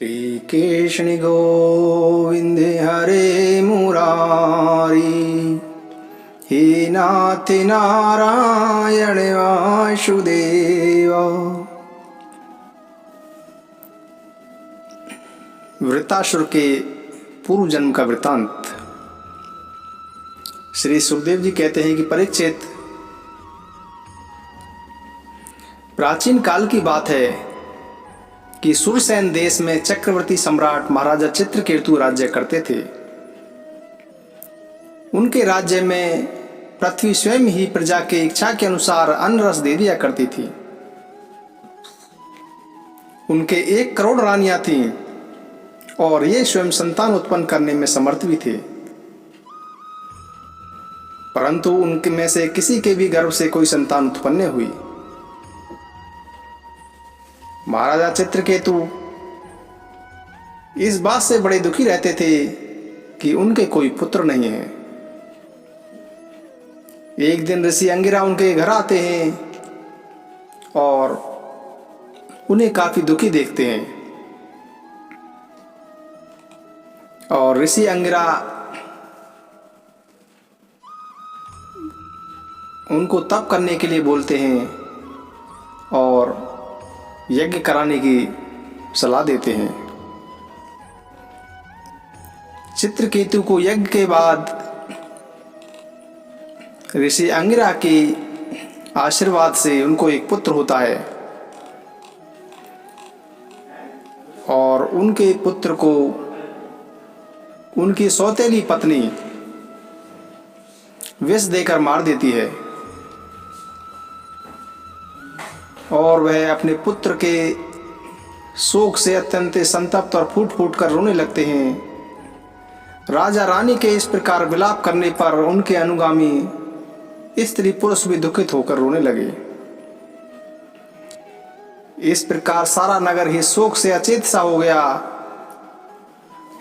श्री कृष्ण गोविंद हरे मुरारी, हे नाथ नारायण वासुदेव। वृत्तासुर के पूर्व जन्म का वृत्तांत। श्री सुखदेव जी कहते हैं कि परीक्षित, प्राचीन काल की बात है कि सुरसेन देश में चक्रवर्ती सम्राट महाराजा चित्रकेतु राज्य करते थे। उनके राज्य में पृथ्वी स्वयं ही प्रजा के इच्छा के अनुसार अन्न रस दे दिया करती थी। उनके 1 करोड़ रानियां थीं और ये स्वयं संतान उत्पन्न करने में समर्थ भी थे, परंतु उनके में से किसी के भी गर्भ से कोई संतान उत्पन्न न हुई। महाराजा चित्रकेतु इस बात से बड़े दुखी रहते थे कि उनके कोई पुत्र नहीं है। एक दिन ऋषि अंगिरा उनके घर आते हैं और उन्हें काफी दुखी देखते हैं, और ऋषि अंगिरा उनको तप करने के लिए बोलते हैं और यज्ञ कराने की सलाह देते हैं। चित्रकेतु को यज्ञ के बाद ऋषि अंगिरा के आशीर्वाद से उनको एक पुत्र होता है, और उनके पुत्र को उनकी सौतेली पत्नी विष देकर मार देती है, और वह अपने पुत्र के शोक से अत्यंत संतप्त और फूट फूट कर रोने लगते हैं। राजा रानी के इस प्रकार विलाप करने पर उनके अनुगामी स्त्री पुरुष भी दुखित होकर रोने लगे। इस प्रकार सारा नगर ही शोक से अचेत सा हो गया।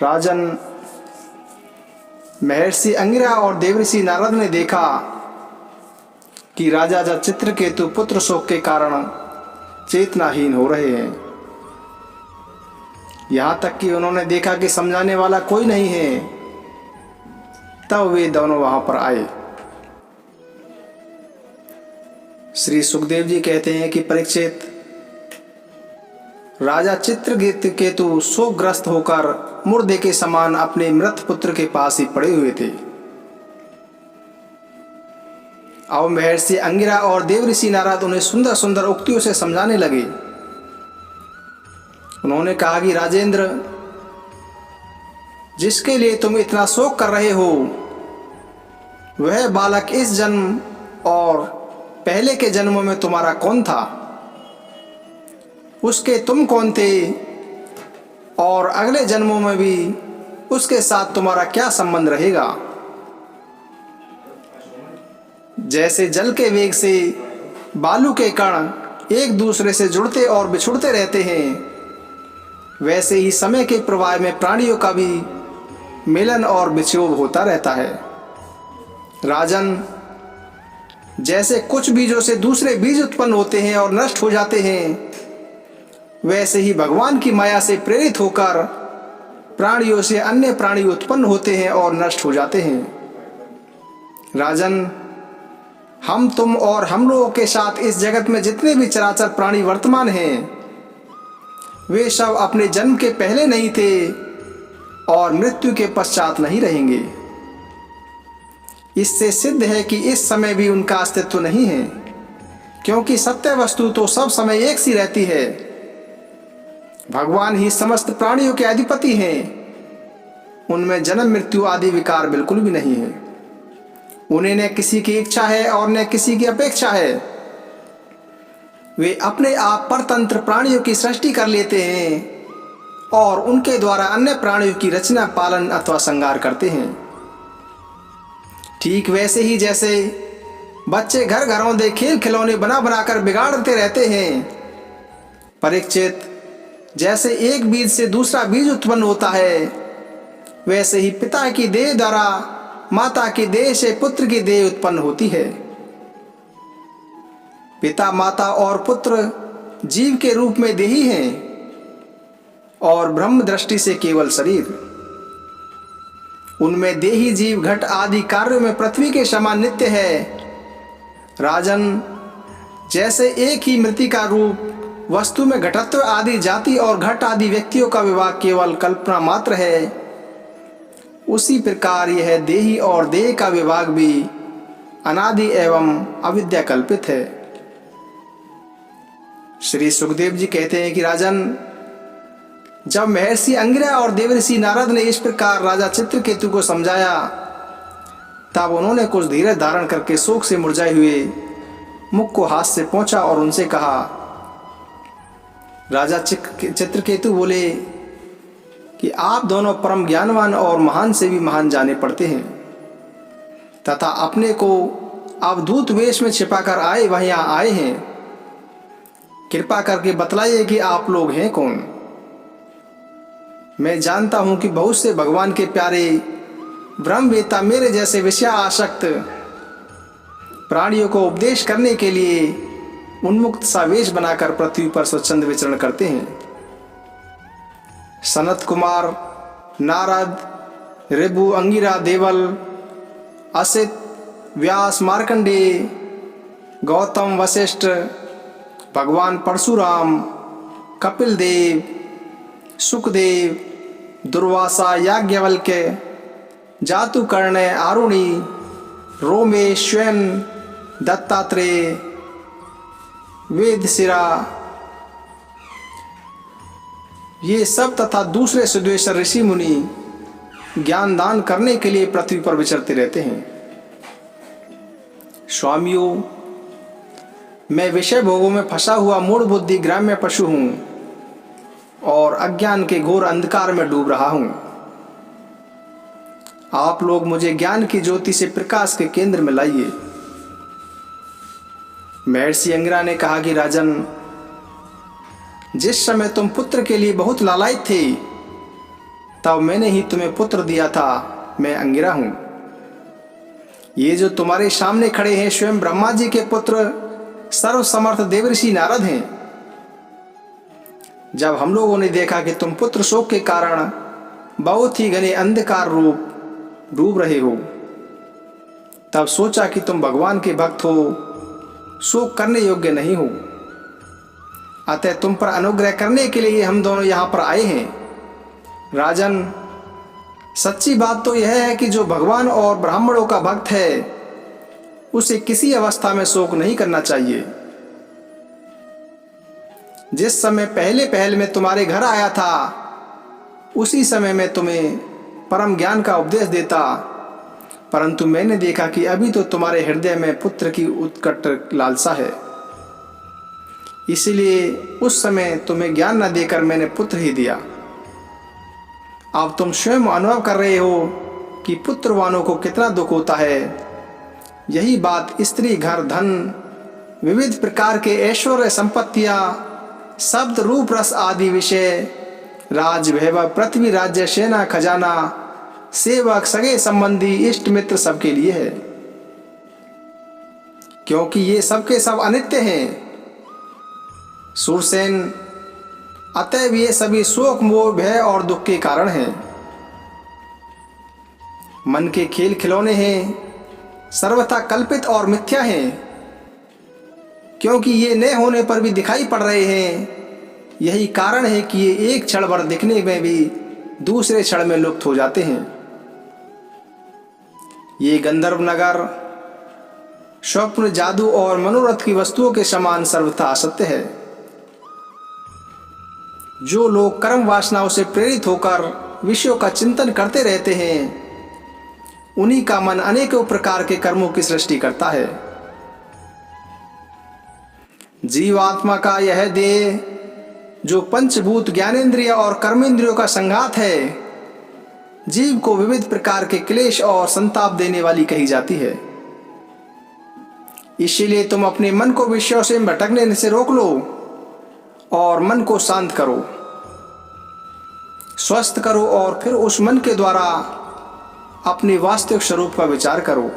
राजन महर्षि अंगिरा और देवर्षि नारद ने देखा कि राजा चित्रकेतु पुत्र शोक के कारण चेतनाहीन हो रहे हैं। यहां तक कि उन्होंने देखा कि समझाने वाला कोई नहीं है। तब वे दोनों वहां पर आए। श्री सुखदेव जी कहते हैं कि परीक्षित, राजा चित्रकेतु शोकग्रस्त होकर मुर्दे के समान अपने मृत पुत्र के पास ही पड़े हुए थे। अब महर्षि अंगिरा और देवर्षि नारद उन्हें सुंदर सुंदर उक्तियों से समझाने लगे। उन्होंने कहा कि राजेंद्र, जिसके लिए तुम इतना शोक कर रहे हो, वह बालक इस जन्म और पहले के जन्मों में तुम्हारा कौन था? उसके तुम कौन थे? और अगले जन्मों में भी उसके साथ तुम्हारा क्या संबंध रहेगा? जैसे जल के वेग से बालू के कण एक दूसरे से जुड़ते और बिछुड़ते रहते हैं, वैसे ही समय के प्रवाह में प्राणियों का भी मिलन और विक्षोभ होता रहता है। राजन, जैसे कुछ बीजों से दूसरे बीज उत्पन्न होते हैं और नष्ट हो जाते हैं, वैसे ही भगवान की माया से प्रेरित होकर प्राणियों से अन्य प्राणी उत्पन्न होते हैं और नष्ट हो जाते हैं। राजन, हम तुम और हम लोगों के साथ इस जगत में जितने भी चराचर प्राणी वर्तमान हैं, वे सब अपने जन्म के पहले नहीं थे और मृत्यु के पश्चात नहीं रहेंगे। इससे सिद्ध है कि इस समय भी उनका अस्तित्व नहीं है, क्योंकि सत्य वस्तु तो सब समय एक सी रहती है। भगवान ही समस्त प्राणियों के अधिपति हैं। उनमें जन्म मृत्यु आदि विकार बिल्कुल भी नहीं है। उन्हें न किसी की इच्छा है और न किसी की अपेक्षा है। वे अपने आप परतंत्र प्राणियों की सृष्टि कर लेते हैं और उनके द्वारा अन्य प्राणियों की रचना, पालन अथवा संहार करते हैं। ठीक वैसे ही जैसे बच्चे घर घरौंदे खेल खिलौने बना बनाकर बिगाड़ते रहते हैं। परीक्षित, जैसे एक बीज से दूसरा बीज उत्पन्न होता है, वैसे ही पिता की देह द्वारा माता की देह से पुत्र की देह उत्पन्न होती है। पिता, माता और पुत्र जीव के रूप में देही हैं। और ब्रह्म दृष्टि से केवल शरीर। उनमें देही जीव घट आदि कार्यों में पृथ्वी के समान नित्य है। राजन, जैसे एक ही मृतिका रूप वस्तु में घटत्व आदि जाति और घट आदि व्यक्तियों का विभाग केवल कल्पना मात्र है, उसी प्रकार यह देही और देह का विभाग भी अनादि एवं अविद्या कल्पित है। श्री सुखदेव जी कहते हैं कि राजन, जब महर्षि अंगिरा और देवर्षि नारद ने इस प्रकार राजा चित्रकेतु को समझाया, तब उन्होंने कुछ धीरज धारण करके शोक से मुरझाए हुए मुख को हाथ से पोंछा और उनसे कहा। राजा चित्रकेतु बोले कि आप दोनों परम ज्ञानवान और महान से भी महान जाने पड़ते हैं, तथा अपने को अवधूत वेश में छिपाकर आए वह यहाँ आए हैं। कृपा करके बतलाइए कि आप लोग हैं कौन। मैं जानता हूं कि बहुत से भगवान के प्यारे ब्रह्मवेत्ता मेरे जैसे विषया आसक्त प्राणियों को उपदेश करने के लिए उन्मुक्त सा वेश बनाकर पृथ्वी पर स्वच्छंद विचरण करते हैं। सनत कुमार, नारद, ऋभु, अंगिरा, देवल, असित, व्यास, मार्कंडेय, गौतम, वशिष्ठ, भगवान परशुराम, कपिल देव, सुखदेव, दुर्वासा, याज्ञवल्क्य, जातुकर्ण, आरुणि, रोमेश, स्वयं, दत्तात्रेय, वेदशिरा, ये सब तथा दूसरे सिद्धेश्वर ऋषि मुनि ज्ञान दान करने के लिए पृथ्वी पर विचरते रहते हैं। स्वामियों, मैं विषय भोगों में फंसा हुआ मूढ़ बुद्धि ग्राम्य पशु हूं और अज्ञान के घोर अंधकार में डूब रहा हूं। आप लोग मुझे ज्ञान की ज्योति से प्रकाश के केंद्र में लाइए। महर्षि अंगिरा ने कहा कि राजन, जिस समय तुम पुत्र के लिए बहुत लालायित थे, तब मैंने ही तुम्हें पुत्र दिया था। मैं अंगिरा हूं। ये जो तुम्हारे सामने खड़े हैं स्वयं ब्रह्मा जी के पुत्र सर्वसमर्थ देवर्षि नारद हैं। जब हम लोगों ने देखा कि तुम पुत्र शोक के कारण बहुत ही घने अंधकार रूप डूब रहे हो, तब सोचा कि तुम भगवान के भक्त हो, शोक करने योग्य नहीं हो। अतः तुम पर अनुग्रह करने के लिए हम दोनों यहाँ पर आए हैं। राजन, सच्ची बात तो यह है कि जो भगवान और ब्राह्मणों का भक्त है, उसे किसी अवस्था में शोक नहीं करना चाहिए। जिस समय पहले पहल में तुम्हारे घर आया था, उसी समय मैं तुम्हें परम ज्ञान का उपदेश देता, परंतु मैंने देखा कि अभी तो तुम्हारे हृदय में पुत्र की उत्कट लालसा है, इसलिए उस समय तुम्हें ज्ञान न देकर मैंने पुत्र ही दिया। अब तुम स्वयं अनुभव कर रहे हो कि पुत्रवानों को कितना दुख होता है। यही बात स्त्री, घर, धन, विविध प्रकार के ऐश्वर्य, संपत्तियां, शब्द, रूप, रस आदि विषय, राज, वैभव, पृथ्वी, राज्य, सेना, खजाना, सेवक, सगे संबंधी, इष्ट मित्र सबके लिए है, क्योंकि ये सबके सब अनित्य हैं। सूरसेन, अतएव ये सभी शोक, मोह, भय और दुख के कारण हैं। मन के खेल खिलौने हैं, सर्वथा कल्पित और मिथ्या हैं, क्योंकि ये न होने पर भी दिखाई पड़ रहे हैं। यही कारण है कि ये एक क्षण भर दिखने में भी दूसरे क्षण में लुप्त हो जाते हैं। ये गंधर्व नगर स्वप्न, जादू और मनोरथ की वस्तुओं के समान सर्वथा असत्य है। जो लोग कर्म वासनाओं से प्रेरित होकर विषयों का चिंतन करते रहते हैं, उन्हीं का मन अनेकों प्रकार के कर्मों की सृष्टि करता है। जीवात्मा का यह देह, जो पंचभूत, ज्ञानेंद्रिय और कर्मेंद्रियों का संघात है, जीव को विविध प्रकार के क्लेश और संताप देने वाली कही जाती है। इसीलिए तुम अपने मन को विषयों से भटकने से रोक लो और मन को शांत करो, स्वस्थ करो और फिर उस मन के द्वारा अपने वास्तविक स्वरूप का विचार करो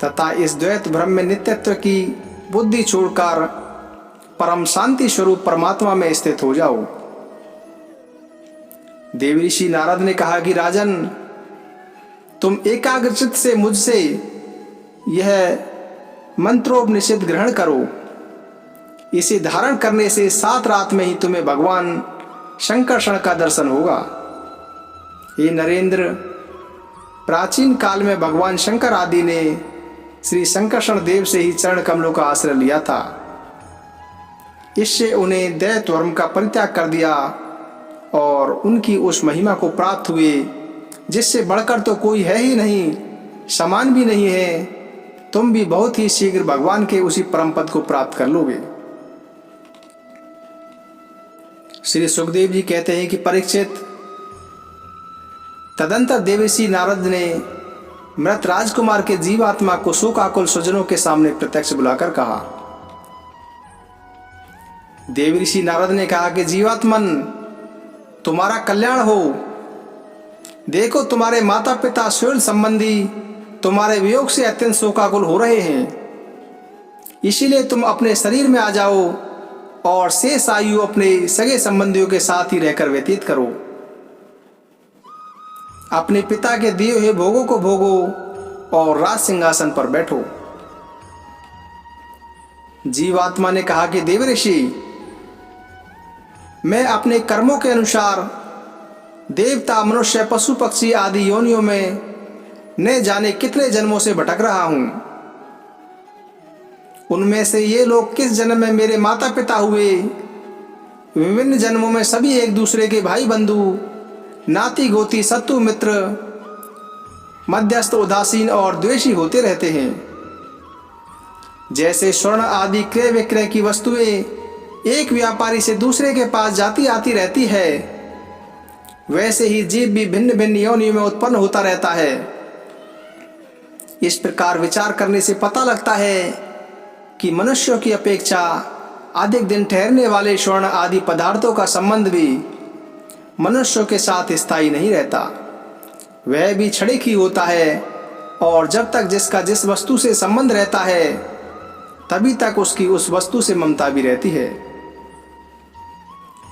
तथा इस द्वैत भ्रम में नित्यत्व की बुद्धि छोड़कर परम शांति स्वरूप परमात्मा में स्थित हो जाओ। देवऋषि नारद ने कहा कि राजन, तुम एकाग्रचित्त से मुझसे यह मंत्रोपनिषद ग्रहण करो। इसे धारण करने से 7 रात में ही तुम्हें भगवान शंकरषण का दर्शन होगा। हे नरेंद्र, प्राचीन काल में भगवान शंकर आदि ने श्री शंकरषण देव से ही चरण कमलों का आश्रय लिया था। इससे उन्हें दैत्य वर्म का परित्याग कर दिया और उनकी उस महिमा को प्राप्त हुए जिससे बढ़कर तो कोई है ही नहीं, समान भी नहीं है। तुम भी बहुत ही शीघ्र भगवान के उसी परम पद को प्राप्त कर लोगे। श्री सुखदेव जी कहते हैं कि परीक्षित, तदंतर देवऋषि नारद ने मृत राजकुमार के जीवात्मा को शोकाकुल स्वजनों के सामने प्रत्यक्ष बुलाकर कहा। देवऋषि नारद ने कहा कि जीवात्मन, तुम्हारा कल्याण हो। देखो, तुम्हारे माता पिता स्वयं संबंधी तुम्हारे वियोग से अत्यंत शोकाकुल हो रहे हैं। इसीलिए तुम अपने शरीर में आ जाओ और शेष आयु अपने सगे संबंधियों के साथ ही रहकर व्यतीत करो। अपने पिता के दिए हुए भोगों को भोगो और राज सिंहासन पर बैठो। जीवात्मा ने कहा कि देवऋषि, मैं अपने कर्मों के अनुसार देवता, मनुष्य, पशु पक्षी आदि योनियों में न जाने कितने जन्मों से भटक रहा हूं। उनमें से ये लोग किस जन्म में मेरे माता पिता हुए, विभिन्न जन्मों में सभी एक दूसरे के भाई बंधु, नाती गोती, शत्रु मित्र, मध्यस्थ, उदासीन और द्वेषी होते रहते हैं। जैसे स्वर्ण आदि क्रय विक्रय की वस्तुएं एक व्यापारी से दूसरे के पास जाती आती रहती है, वैसे ही जीव भी भिन्न भिन्न योनियों में उत्पन्न होता रहता है। इस प्रकार विचार करने से पता लगता है कि मनुष्यों की अपेक्षा अधिक दिन ठहरने वाले स्वर्ण आदि पदार्थों का संबंध भी मनुष्यों के साथ स्थायी नहीं रहता। वह भी क्षणिक ही होता है और जब तक जिसका जिस वस्तु से संबंध रहता है तभी तक उसकी उस वस्तु से ममता भी रहती है।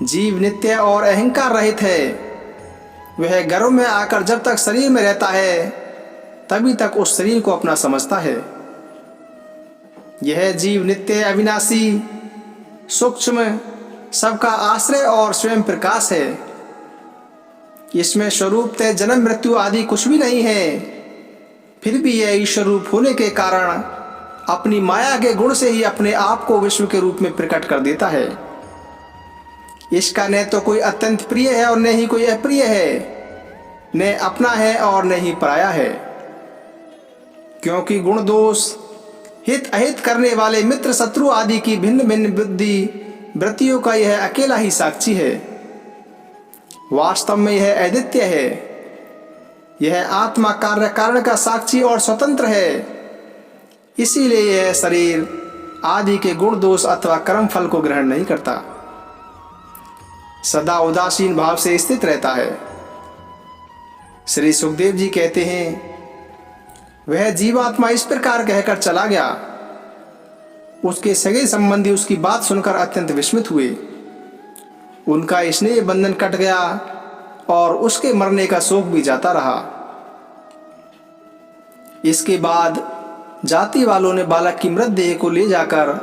जीव नित्य और अहंकार रहित है। वह गर्भ में आकर जब तक शरीर में रहता है तभी तक उस शरीर को अपना समझता है। यह जीव नित्य, अविनाशी, सूक्ष्म, सबका आश्रय और स्वयं प्रकाश है। इसमें स्वरूपतः जन्म मृत्यु आदि कुछ भी नहीं है। फिर भी यह ईश्वर रूप होने के कारण अपनी माया के गुण से ही अपने आप को विश्व के रूप में प्रकट कर देता है। इसका न तो कोई अत्यंत प्रिय है और न ही कोई अप्रिय है, न अपना है और न ही पराया है। क्योंकि गुण दोष, हित अहित करने वाले मित्र शत्रु आदि की भिन्न भिन्न बुद्धि वृत्तियों का यह अकेला ही साक्षी है। वास्तव में यह अद्वितीय है। यह आत्मा कार्य कारण का साक्षी और स्वतंत्र है। इसीलिए यह शरीर आदि के गुण दोष अथवा कर्म फल को ग्रहण नहीं करता, सदा उदासीन भाव से स्थित रहता है। श्री सुखदेव जी कहते हैं, वह जीवात्मा इस प्रकार कहकर चला गया। उसके सगे संबंधी उसकी बात सुनकर अत्यंत विस्मित हुए। उनका स्नेह बंधन कट गया और उसके मरने का शोक भी जाता रहा। इसके बाद जाति वालों ने बालक की मृतदेह को ले जाकर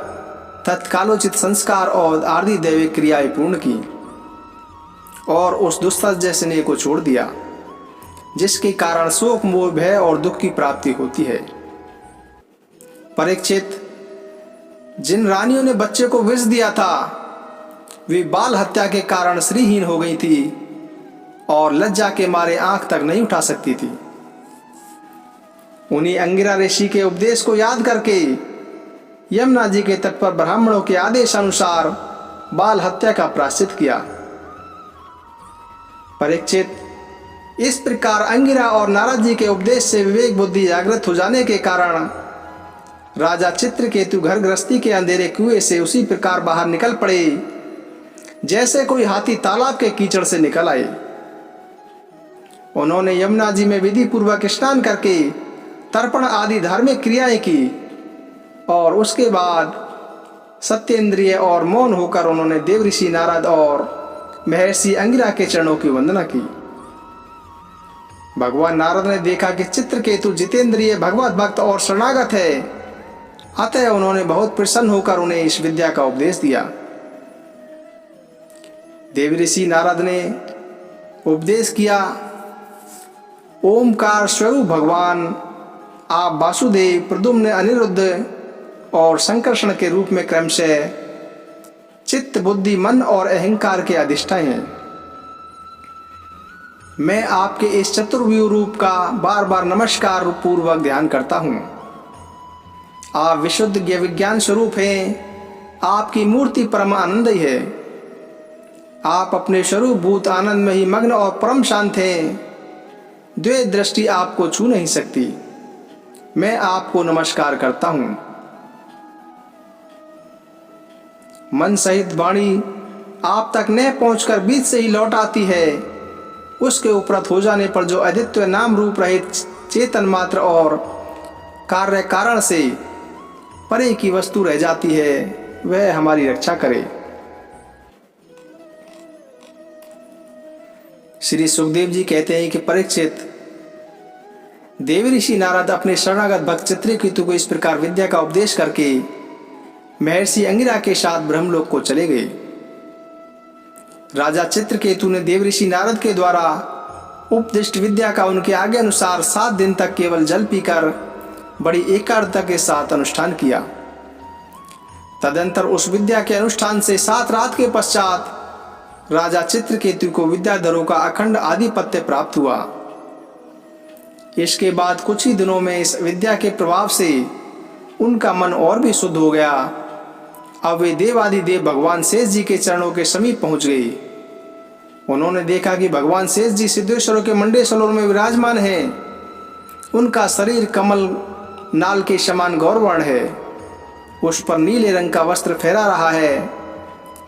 तत्कालोचित संस्कार और आदि दैविक क्रियाएं पूर्ण की और उस दुस्सह स्नेह को छोड़ दिया, जिसके कारण शोक, मोह, भय और दुख की प्राप्ति होती है। परीक्षित, जिन रानियों ने बच्चे को विष दिया था वे बाल हत्या के कारण श्रीहीन हो गई थी और लज्जा के मारे आंख तक नहीं उठा सकती थी। उन्हीं अंगिरा ऋषि के उपदेश को याद करके यमुना जी के तट पर ब्राह्मणों के आदेश अनुसार बाल हत्या का प्रायश्चित किया। परीक्षित, इस प्रकार अंगिरा और नारद जी के उपदेश से विवेक बुद्धि जागृत हो जाने के कारण राजा चित्रकेतु घर गृहस्थी के अंधेरे कुएं से उसी प्रकार बाहर निकल पड़े जैसे कोई हाथी तालाब के कीचड़ से निकल आए। उन्होंने यमुना जी में विधि पूर्वक स्नान करके तर्पण आदि धार्मिक क्रियाएं की और उसके बाद सत्येंद्रिय और मौन होकर उन्होंने देवऋषि नारद और महर्षि अंगिरा के चरणों की वंदना की। भगवान नारद ने देखा कि चित्रकेतु जितेंद्रिय, भगवत भक्त और शरणागत है, अतः उन्होंने बहुत प्रसन्न होकर उन्हें इस विद्या का उपदेश दिया। देवऋषि नारद ने उपदेश किया, ओमकार स्वरूप भगवान आप वासुदेव, प्रद्युम्न, अनिरुद्ध और संकर्षण के रूप में क्रमशः चित्त, बुद्धि, मन और अहंकार के अधिष्ठान हैं। मैं आपके इस चतुर्व्यूह रूप का बार बार नमस्कार पूर्वक ध्यान करता हूँ। आप विशुद्ध विज्ञान स्वरूप हैं, आपकी मूर्ति परम आनंदमयी है। आप अपने स्वरूप भूत आनंद में ही मग्न और परम शांत हैं। द्वैत दृष्टि आपको छू नहीं सकती। मैं आपको नमस्कार करता हूँ। मन सहित वाणी आप तक न पहुंचकर बीच से ही लौट आती है। उसके उपरत हो जाने पर जो अद्वितीय नाम रूप रहित चेतन मात्र और कार्य कारण से परे की वस्तु रह जाती है, वह हमारी रक्षा करे। श्री सुखदेव जी कहते हैं कि परीक्षित, देवऋषि नारद अपने शरणागत भक्त चित्रकेतु को इस प्रकार विद्या का उपदेश करके महर्षि अंगिरा के साथ ब्रह्मलोक को चले गए। राजा चित्रकेतु ने देवऋषि नारद के द्वारा उपदिष्ट विद्या का उनके आगे अनुसार 7 दिन तक केवल जल पीकर बड़ी एकाग्रता के साथ अनुष्ठान किया। तदंतर उस विद्या के अनुष्ठान से 7 रात के पश्चात राजा चित्रकेतु को विद्याधरों का अखंड आधिपत्य प्राप्त हुआ। इसके बाद कुछ ही दिनों में इस विद्या के प्रभाव से उनका मन और भी शुद्ध हो गया। अब वे देवादिदेव भगवान शेष जी के चरणों के समीप पहुंच गई। उन्होंने देखा कि भगवान शेष जी सिद्धेश्वरों के मंडेश्वरों में विराजमान हैं। उनका शरीर कमल नाल के समान गौरवर्ण है। उस पर नीले रंग का वस्त्र फहरा रहा है।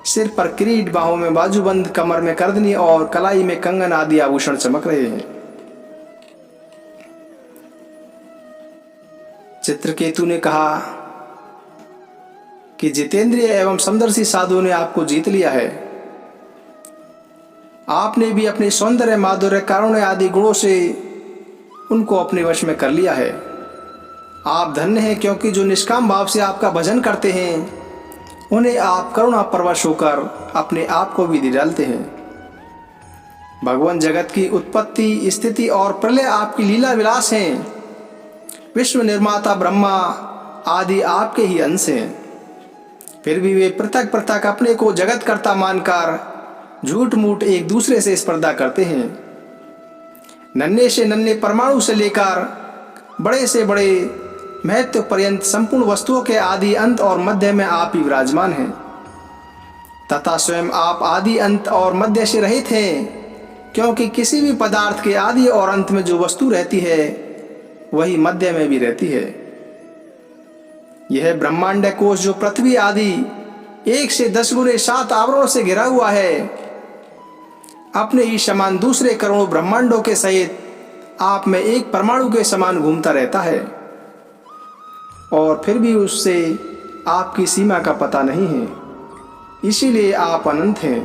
सिर पर किरीट, बाहों में बाजूबंद, कमर में करदनी और कलाई में कंगन आदि आभूषण चमक रहे हैं। चित्रकेतु ने कहा कि जितेंद्रिय एवं समदर्शी साधुओं ने आपको जीत लिया है। आपने भी अपने सौंदर्य, माधुर्य, कारुण्य आदि गुणों से उनको अपने वश में कर लिया है। आप धन्य हैं, क्योंकि जो निष्काम भाव से आपका भजन करते हैं उन्हें आप करुणा परवश होकर अपने आप को भी दे डालते हैं। भगवान जगत की उत्पत्ति, स्थिति और प्रलय आपकी लीला विलास हैं। विश्व निर्माता ब्रह्मा आदि आपके ही अंश हैं। फिर भी वे पृथक पृथक अपने को जगत कर्ता मानकर झूठ मूठ एक दूसरे से स्पर्धा करते हैं। नन्हे से नन्हे परमाणु से लेकर बड़े से बड़े महत्व पर्यंत संपूर्ण वस्तुओं के आदि, अंत और मध्य में आप ही विराजमान हैं तथा स्वयं आप आदि, अंत और मध्य से रहित हैं, क्योंकि किसी भी पदार्थ के आदि और अंत में जो वस्तु रहती है वही मध्य में भी रहती है। यह ब्रह्मांड कोश जो पृथ्वी आदि 1 से 10 गुने 7 आवरणों से घिरा हुआ है, अपने ही समान दूसरे करोड़ों ब्रह्मांडों के सहित आप में एक परमाणु के समान घूमता रहता है, और फिर भी उससे आपकी सीमा का पता नहीं है। इसीलिए आप अनंत हैं।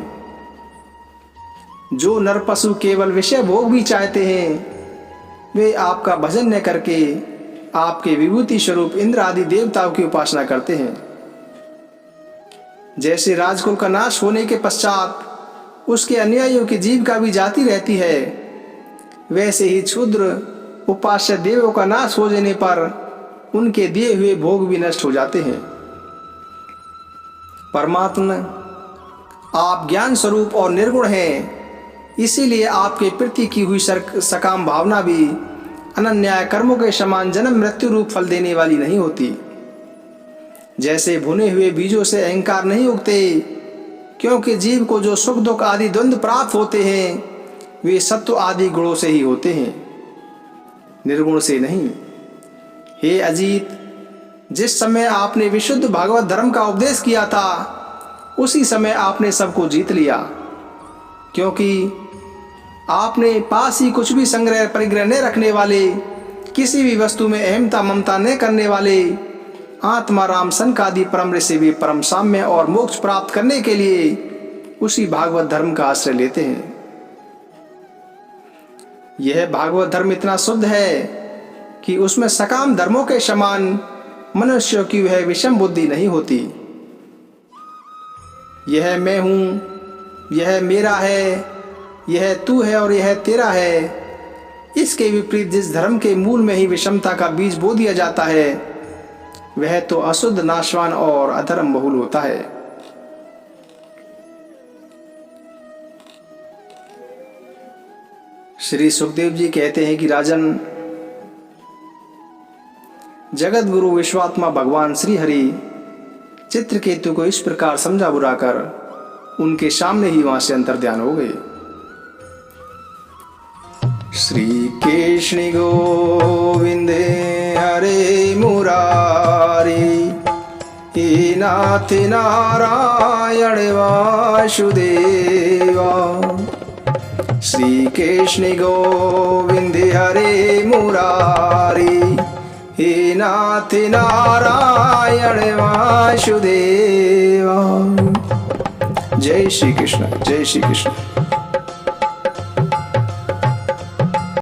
जो नर पशु केवल विषय भोग भी चाहते हैं, वे आपका भजन न करके आपके विभूति स्वरूप इंद्र आदि देवताओं की उपासना करते हैं। जैसे राजकुल का नाश होने के पश्चात उसके अनुयायियों की जीविका भी जाती रहती है, वैसे ही क्षुद्र उपास्य देवों का नाश हो जाने पर उनके दिए हुए भोग भी नष्ट हो जाते हैं। परमात्मा आप ज्ञान स्वरूप और निर्गुण हैं, इसीलिए आपके प्रति की हुई सकाम भावना भी अनन्याय कर्मों के समान जन्म मृत्यु रूप फल देने वाली नहीं होती। जैसे भुने हुए बीजों से अहंकार नहीं उगते, क्योंकि जीव को जो सुख दुख आदि द्वंद्व प्राप्त होते हैं वे सत्व आदि गुणों से ही होते हैं, निर्गुण से नहीं। हे अजीत, जिस समय आपने विशुद्ध भागवत धर्म का उपदेश किया था उसी समय आपने सबको जीत लिया, क्योंकि आपने पास ही कुछ भी संग्रह परिग्रह न रखने वाले, किसी भी वस्तु में अहमता ममता न करने वाले, आत्मा राम संकादि परम ऋषि भी परम साम्य और मोक्ष प्राप्त करने के लिए उसी भागवत धर्म का आश्रय लेते हैं। यह भागवत धर्म इतना शुद्ध है कि उसमें सकाम धर्मों के समान मनुष्यों की वह विषम बुद्धि नहीं होती। यह मैं हूं, यह मेरा है, यह तू है और यह तेरा है, इसके विपरीत जिस धर्म के मूल में ही विषमता का बीज बो दिया जाता है वह तो अशुद्ध, नाशवान और अधर्म बहुल होता है। श्री सुखदेव जी कहते हैं कि राजन, जगत गुरु विश्वात्मा भगवान श्री हरि चित्रकेतु को इस प्रकार समझा बुलाकर उनके सामने ही वहां से अंतर्ध्यान हो गए। श्री कृष्ण गोविंदे हरे मुरारी, हे नाथ नारायण वासुदेवा। श्री कृष्ण गोविंदे हरे मुरारी, हे नाथ नारायण वासुदेवा। जय श्री कृष्ण, जय श्री कृष्ण।